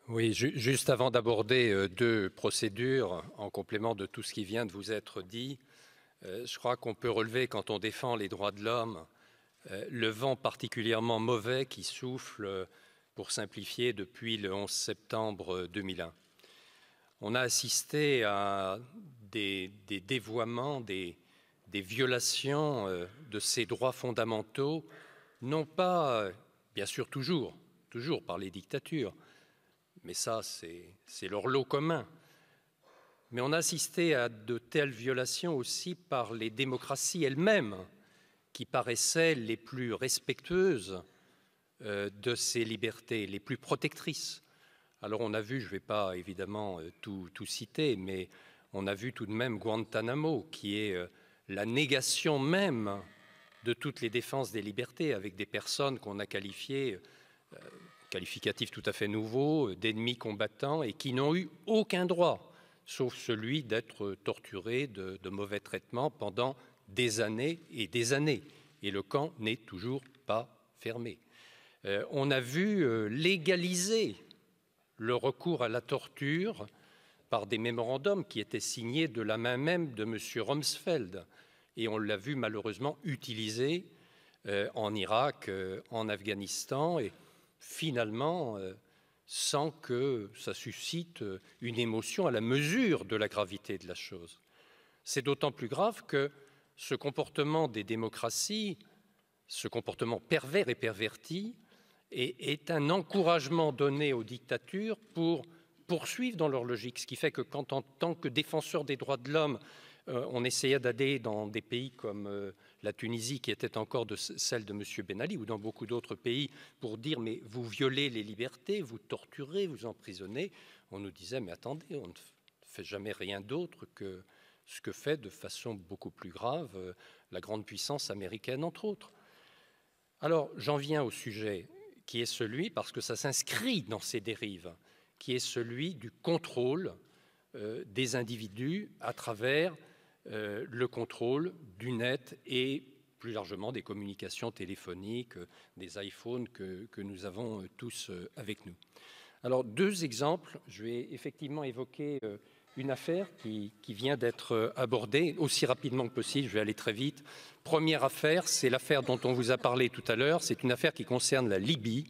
Oui, juste avant d'aborder deux procédures en complément de tout ce qui vient de vous être dit, je crois qu'on peut relever, quand on défend les droits de l'homme, le vent particulièrement mauvais qui souffle, pour simplifier, depuis le 11 septembre 2001. On a assisté à des dévoiements, des violations de ces droits fondamentaux, non pas, bien sûr, toujours par les dictatures, mais ça, c'est leur lot commun. Mais on a assisté à de telles violations aussi par les démocraties elles-mêmes, qui paraissaient les plus respectueuses de ces libertés, les plus protectrices. Alors on a vu, je ne vais pas évidemment tout citer, mais on a vu tout de même Guantanamo, qui est la négation même de toutes les défenses des libertés, avec des personnes qu'on a qualifiées, qualificatif tout à fait nouveau, d'ennemis combattants, et qui n'ont eu aucun droit, sauf celui d'être torturés, de mauvais traitements pendant des années et des années. Et le camp n'est toujours pas fermé. On a vu légaliser le recours à la torture par des mémorandums qui étaient signés de la main même de M. Rumsfeld. Et on l'a vu malheureusement utilisé en Irak, en Afghanistan, et finalement, sans que ça suscite une émotion à la mesure de la gravité de la chose. C'est d'autant plus grave que ce comportement des démocraties, ce comportement pervers et perverti, est un encouragement donné aux dictatures pour poursuivre dans leur logique. Ce qui fait que quand, en tant que défenseur des droits de l'homme, on essayait d'aller dans des pays comme la Tunisie, qui était encore celle de M. Ben Ali, ou dans beaucoup d'autres pays, pour dire « mais vous violez les libertés, vous torturez, vous emprisonnez », on nous disait « mais attendez, on ne fait jamais rien d'autre que ce que fait de façon beaucoup plus grave la grande puissance américaine, entre autres ». Alors, j'en viens au sujet qui est celui, parce que ça s'inscrit dans ces dérives, qui est celui du contrôle des individus à travers le contrôle du net et plus largement des communications téléphoniques, des iPhones que nous avons tous avec nous. Alors, deux exemples. Je vais effectivement évoquer une affaire qui vient d'être abordée aussi rapidement que possible. Je vais aller très vite. Première affaire, c'est l'affaire dont on vous a parlé tout à l'heure. C'est une affaire qui concerne la Libye,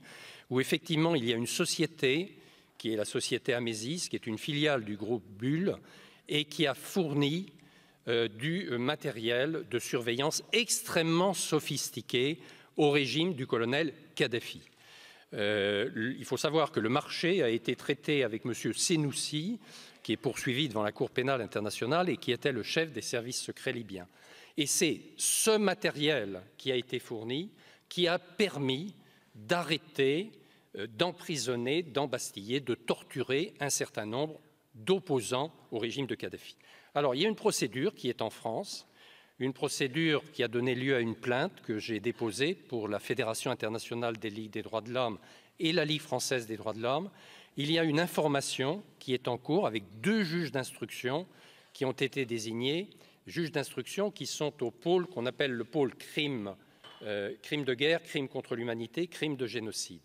où effectivement il y a une société qui est la société Amesis, qui est une filiale du groupe Bull et qui a fourni du matériel de surveillance extrêmement sophistiqué au régime du colonel Kadhafi. Il faut savoir que le marché a été traité avec M. Senoussi, qui est poursuivi devant la Cour pénale internationale et qui était le chef des services secrets libyens. Et c'est ce matériel qui a été fourni qui a permis d'arrêter, d'emprisonner, d'embastiller, de torturer un certain nombre d'opposants au régime de Kadhafi. Alors, il y a une procédure qui est en France, une procédure qui a donné lieu à une plainte que j'ai déposée pour la Fédération internationale des ligues des droits de l'homme et la Ligue française des droits de l'homme. Il y a une information qui est en cours avec deux juges d'instruction qui ont été désignés, juges d'instruction qui sont au pôle qu'on appelle le pôle crime de guerre, crime contre l'humanité, crime de génocide.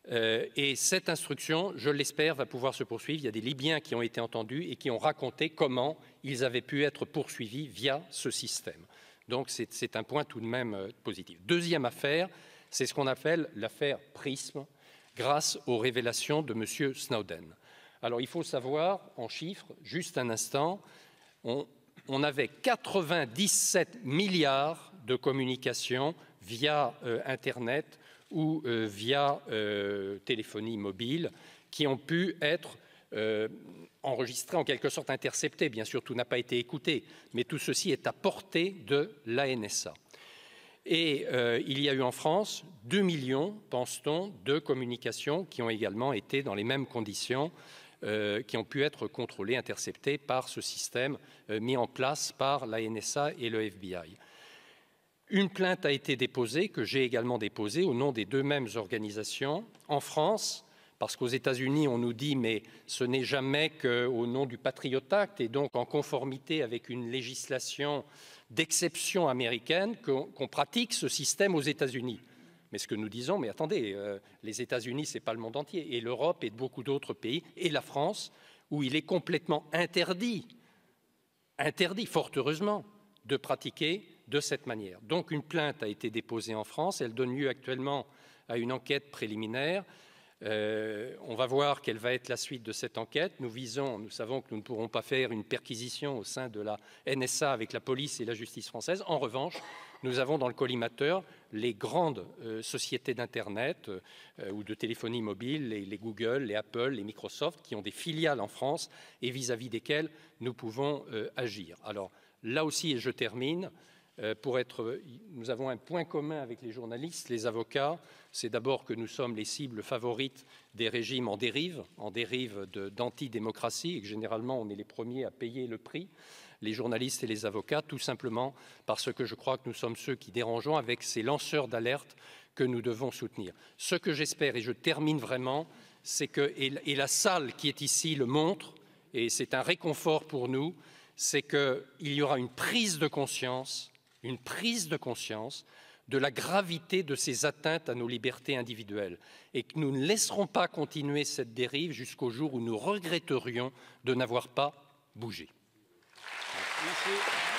Et cette instruction, je l'espère, va pouvoir se poursuivre. Il y a des Libyens qui ont été entendus et qui ont raconté comment ils avaient pu être poursuivis via ce système. Donc c'est un point tout de même positif. Deuxième affaire, c'est ce qu'on appelle l'affaire Prism, grâce aux révélations de M. Snowden. Alors il faut savoir, en chiffres, juste un instant, on avait 97 milliards de communications via Internet ou via téléphonie mobile qui ont pu être enregistrés, en quelque sorte interceptés. Bien sûr, tout n'a pas été écouté, mais tout ceci est à portée de la NSA. Et il y a eu en France 2 millions, pense-t-on, de communications qui ont également été dans les mêmes conditions, qui ont pu être contrôlées, interceptées par ce système mis en place par la NSA et le FBI. Une plainte a été déposée, que j'ai également déposée, au nom des deux mêmes organisations. En France, parce qu'aux États-Unis, on nous dit « mais ce n'est jamais qu'au nom du Patriot Act et donc en conformité avec une législation d'exception américaine qu'on pratique ce système aux États-Unis ». Mais ce que nous disons, mais attendez, les États-Unis, ce n'est pas le monde entier, et l'Europe et beaucoup d'autres pays, et la France, où il est complètement interdit, fort heureusement, de pratiquer de cette manière. Donc une plainte a été déposée en France, elle donne lieu actuellement à une enquête préliminaire. On va voir quelle va être la suite de cette enquête. Nous savons que nous ne pourrons pas faire une perquisition au sein de la NSA avec la police et la justice française. En revanche, nous avons dans le collimateur les grandes sociétés d'Internet ou de téléphonie mobile, les Google, les Apple, les Microsoft, qui ont des filiales en France et vis-à-vis desquelles nous pouvons agir. Alors là aussi, et je termine, nous avons un point commun avec les journalistes, les avocats, c'est d'abord que nous sommes les cibles favorites des régimes en dérive d'antidémocratie, et que généralement on est les premiers à payer le prix, les journalistes et les avocats, tout simplement parce que je crois que nous sommes ceux qui dérangeons avec ces lanceurs d'alerte que nous devons soutenir. Ce que j'espère, et je termine vraiment, c'est que, et la salle qui est ici le montre, et c'est un réconfort pour nous, c'est qu'il y aura une prise de conscience de la gravité de ces atteintes à nos libertés individuelles et que nous ne laisserons pas continuer cette dérive jusqu'au jour où nous regretterions de n'avoir pas bougé. Merci.